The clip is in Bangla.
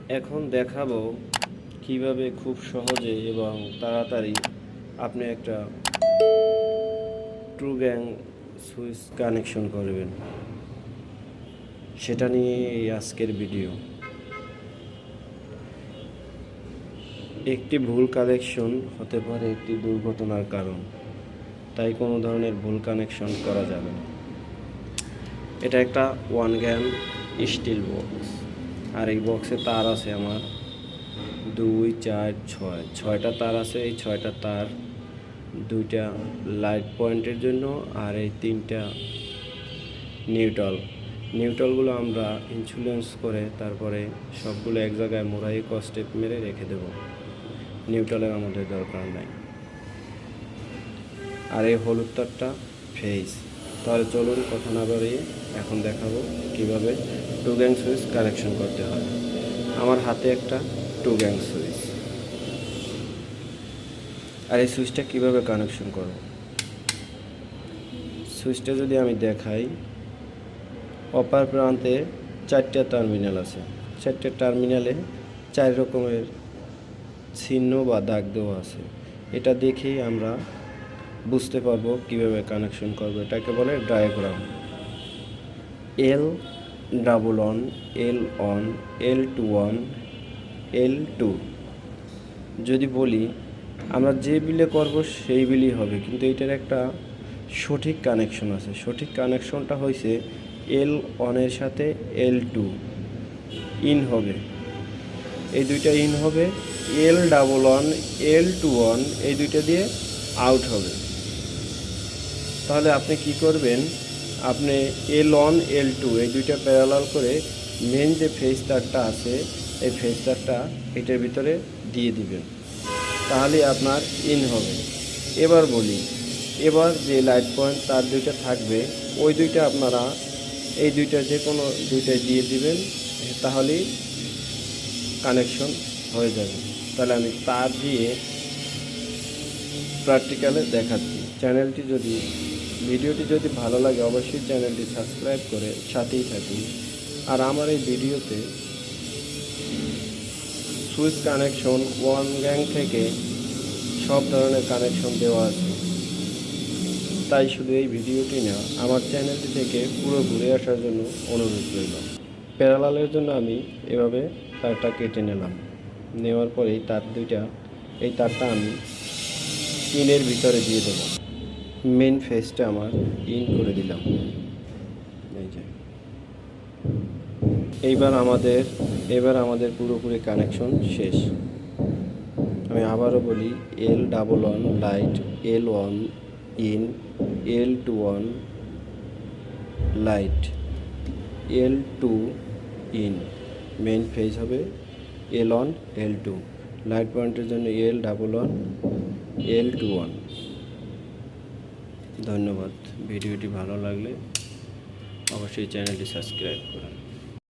এখন দেখাবো কিভাবে খুব সহজে এবং তাড়াতাড়ি আপনি একটা ট্রু গ্যাং সুইচ কানেকশন করবেন, সেটা নিয়ে এই আজকের ভিডিও। একটি ভুল কানেকশন হতে পারে একটি দুর্ঘটনার কারণ, তাই কোনো ধরনের ভুল কানেকশন করা যাবে না। এটা একটা 1 গ্যাং স্টিল বক্স, আর এই বক্সে তার আছে আমার 2, 4, 6 6টা তার আছে। এই 6টা তার 2টা লাইট পয়েন্টের জন্য, আর এই 3টা নিউট্রালগুলো আমরা ইনসুলেন্স করে তারপরে সবগুলো এক জায়গায় মোড়াই স্টেপ মেরে রেখে দেব। নিউট্রালের আমাদের দরকার নাই। আর এই হলুদ তারটা ফেজ। তাহলে চলুন কথা না বাড়িয়ে এখন দেখাবো কিভাবে টু গ্যাং সুইচ কানেকশন করতে হয়। আমার হাতে একটা টু গ্যাং সুইচ, আর এই সুইচটা কিভাবে কানেকশন করব। সুইচটা যদি আমি দেখাই, অপার প্রান্তে 4টা টার্মিনাল আছে। 4টে টার্মিনালে 4 রকমের চিহ্ন বা দাগ দেওয়া আছে। এটা দেখেই আমরা বুঝতে পারবো কিভাবে কানেকশন করবো। এটাকে বলে diagram. L11, L1, L21, L2 যদি বলি, আমরা যে বিলে করব সেই বিলই হবে, কিন্তু এটার একটা সঠিক কানেকশন আছে। সঠিক কানেকশনটা হয়েছে L1 এর সাথে L2 ইন হবে, এই দুইটা ইন হবে। L11, L21 এই দুইটা দিয়ে আউট হবে। তাহলে আপনি কি করবেন, আপনি L1, L2 এই দুইটা প্যারালাল করে মেন যে ফেজ তারটা আছে এই ফেজ তারটা এটার ভিতরে দিয়ে দিবেন, তাহলে আপনার ইন হবে। এবার বলি, এবার যে লাইট পয়েন্ট তার দুইটা থাকবে ওই দুইটা আপনারা এই দুইটা যে কোনো দুইটায় দিয়ে দিবেন, তাহলেই কানেকশন হয়ে যাবে। তাহলে আমি তার দিয়ে প্র্যাকটিক্যালে দেখাচ্ছি। ভিডিওটি যদি ভালো লাগে অবশ্যই চ্যানেলটি সাবস্ক্রাইব করে সাথেই থাকুন। আর আমার এই ভিডিওতে সুইচ কানেকশন 1 গ্যাং থেকে সব ধরনের কানেকশন দেওয়া আছে, তাই শুধু এই ভিডিওটি না, আমার চ্যানেলটি থেকে পুরো ঘুরে আসার জন্য অনুরোধ রইল। প্যারালালের জন্য আমি এভাবে তারটা কেটে নিলাম। নেওয়ার পরেই এই তারটা আমি ইনের ভিতরে দিয়ে দেব। মেন ফেজটা আমার ইন করে দিলাম। এই যে এবার আমাদের পুরোপুরি কানেকশন শেষ। আমি আবারও বলি, L11 light, L1 in, L21 light, L2 in. Main phase হবে L1, L2। লাইট পয়েন্টের জন্য L11, L21। ধন্যবাদ। ভিডিওটি ভালো লাগলে অবশ্যই চ্যানেলটি সাবস্ক্রাইব করুন।